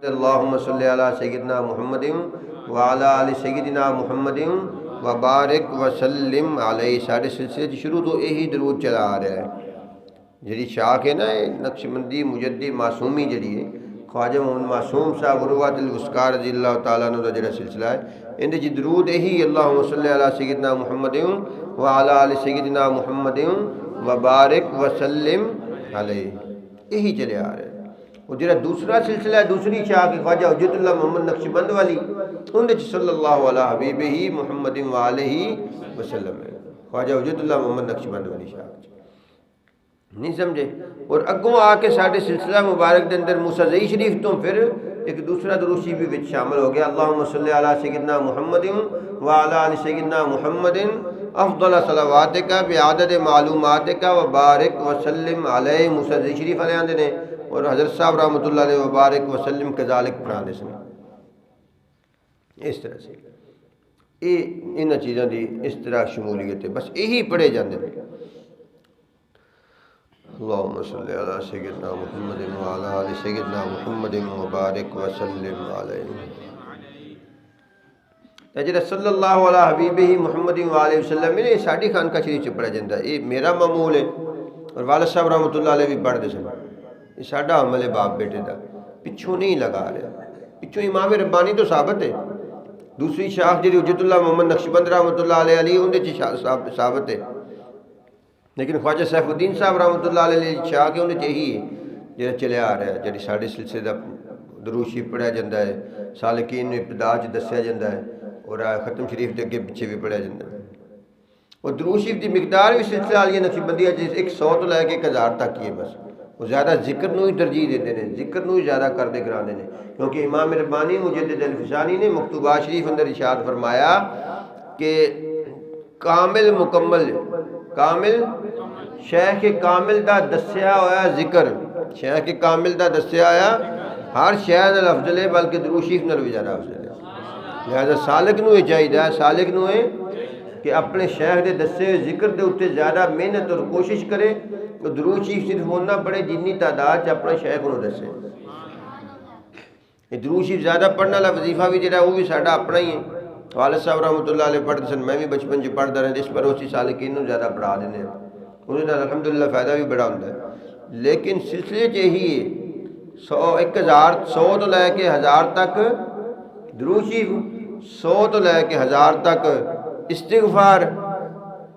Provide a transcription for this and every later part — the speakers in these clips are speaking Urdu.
اللہم صلی علی سیدنا محمد وعلی آل سیدنا محمد وبارک وسلم علیہ. سارے سلسلے کی شروع تو یہی درود چلا آ رہا ہے. جی شاخ ہے نا نقشبندی مجدی معصومی جڑی ہے خواجہ محمد معصوم صاحب عروۃ الوثقیٰ رضی اللہ تعالیٰ عنہ کا جڑا سلسلہ ہے اندر جی درود یہی اللہم صلی علی سیدنا محمد وعلی آل سیدنا محمد وبارک وسلم علیہ یہی چلے آ رہا ہے. اور جڑا دوسرا سلسلہ ہے دوسری شاخ خواجہ حجت اللہ محمد نقشبند والی اندر صلی اللہ علیہ حبیبہ محمد وآلہ وسلم ہے. خواجہ حجت اللہ محمد نقشبند والی شاخ نہیں سمجھے. اور اگوں آ کے سارے سلسلہ مبارک دے اندر موسیٰ شریف تو پھر ایک دوسرا درود شریف بھی شامل ہو گیا. اللہم صلی علی سیدنا محمد وعلی آل سیدنا محمد افضل صلواتک بعدد معلوماتک وبارک وسلم علیہ. موسیٰ شریف علیہ آندے نے اور حضرت صاحب رحمۃ اللہ علیہ وبارک وسلم کذالک پڑھانے سن. اس طرح سے یہ ان چیزوں کی اس طرح شمولیت ہے. بس یہی پڑھے جاندے ہیں. اللہم صلی علی سیدنا محمد وعلی آل سیدنا محمد وبارک وسلم علیہ. جڑا صلی اللہ علیہ حبیبہ محمد وآلہ وسلم یہ ساڈی خانقاہ شریف چ پڑھا جاتا ہے. یہ میرا معمول ہے اور والد صاحب رحمۃ اللہ علیہ بھی پڑھتے سن. یہ ساڈا عمل ہے باپ بیٹے دا, پچھوں نہیں لگا رہا. پچھوں امام ربانی تو ثابت ہے. دوسری شاخ جی حجت اللہ محمد نقشبند رحمۃ اللہ علیہ اندر ثابت ہے. لیکن خواجہ سیف الدین صاحب رحمۃ اللہ علیہ شاخ ہے اندر یہی ہے جہاں چلے آ رہا ہے. جی سارے سلسلے کا درود شریف پڑھیا جاتا ہے, سالکین ابتدا دسیا جاتا ہے اور ختم شریف کے اگے پیچھے بھی پڑھیا جاتا ہے. اور درود شریف کی مقدار بھی سلسلہ والی نقشبندیہ ایک 100 تو لے کے 1000 تک ہی ہے. بس وہ زیادہ ذکر نو ہی ترجیح دیتے ہیں, ذکر نو ہی زیادہ کرتے کراتے ہیں. کیونکہ امام ربانی مجدد الفسانی نے مکتوبات شریف اندر ارشاد فرمایا کہ کامل مکمل کامل شیخ کامل دا دسیا ہوا ذکر, شیخ کامل دا دسیا ہوا ہر شے نال افضل ہے بلکہ درود شریف نال بھی زیادہ افضل ہے. لہذا سالک نو یہ چاہیے, سالک نو ہے کہ اپنے شیخ دے دسے ہوئے ذکر دے اتنے زیادہ محنت اور کوشش کرے. درود شریف صرف ہونا پڑے جنی تعداد اپنے شیخ کو دسے. درود شریف زیادہ پڑھنے والا وظیفہ بھی جڑا وہ بھی ساڈا اپنا ہی ہے. والد صاحب رحمۃ اللہ علیہ پڑھتے سن, میں بھی بچپن چ پڑھتا رہا. اس پر اسی سالکین نو زیادہ پڑھا دینے ہیں, انہیں تو الحمدللہ فائدہ بھی بڑا ہوتا ہے. لیکن سلسلے یہی ہے 100 تو لے کے 1000 تک درود شریف, 100 تو لے کے 1000 تک استغفار,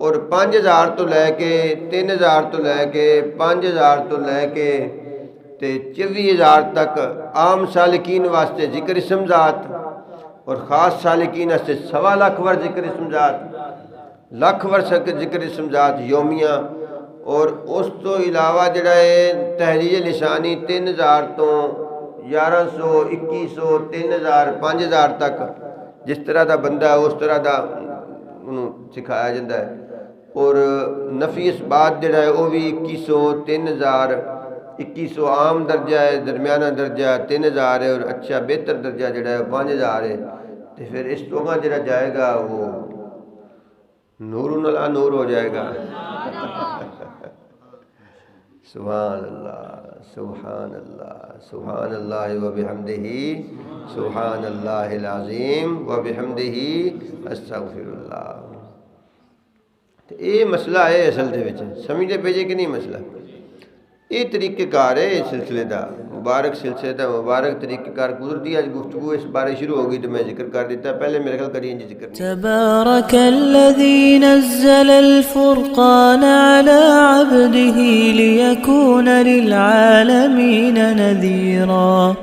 اور 5000 تو لے کے 3000 تو لے کے 5000 تو لے کے 24000 تک عام سالکین واسطے ذکر اسم ذات, اور خاص سالکین واسطے 1.25 لاکھ ور ذکر اسم ذات, لاکھ ور ذکر اسم ذات یومیہ. اور اس تو علاوہ جڑا ہے تحریر لسانی 3000 تو 1100 2100 3000 5000 تک جس طرح دا بندہ ہے اس طرح دا انہوں سکھایا جاتا ہے. اور نفی اس بات جڑا ہے وہ بھی 2100 3000 2100 عام درجہ ہے, درمیانہ درجہ 3000 ہے, اور اچھا بہتر درجہ جڑا ہے 5000 ہے. تو پھر اس تو گا جڑا جائے گا وہ نور علی نور ہو جائے گا. سبحان اللہ سبحان اللہ سبحان اللہ وبحمدہ سبحان اللہ العظیم وبحمدہ استغفر اللہ. یہ مسئلہ ہے اصل دے وچ, سمجھتے پہ جے کہ نہیں مسئلہ. یہ طریقہ کار ہے اس سلسلے دا, مبارک سلسلے دا مبارک طریقہ کار. قدرتی آج گفتگو اس بارے شروع ہو گئی تو میں ذکر کر دیتا. پہلے میرے خیال کریے جی ذکر. تبارک الذی نزل الفرقان على عبده ليكون للعالمین نذیرا.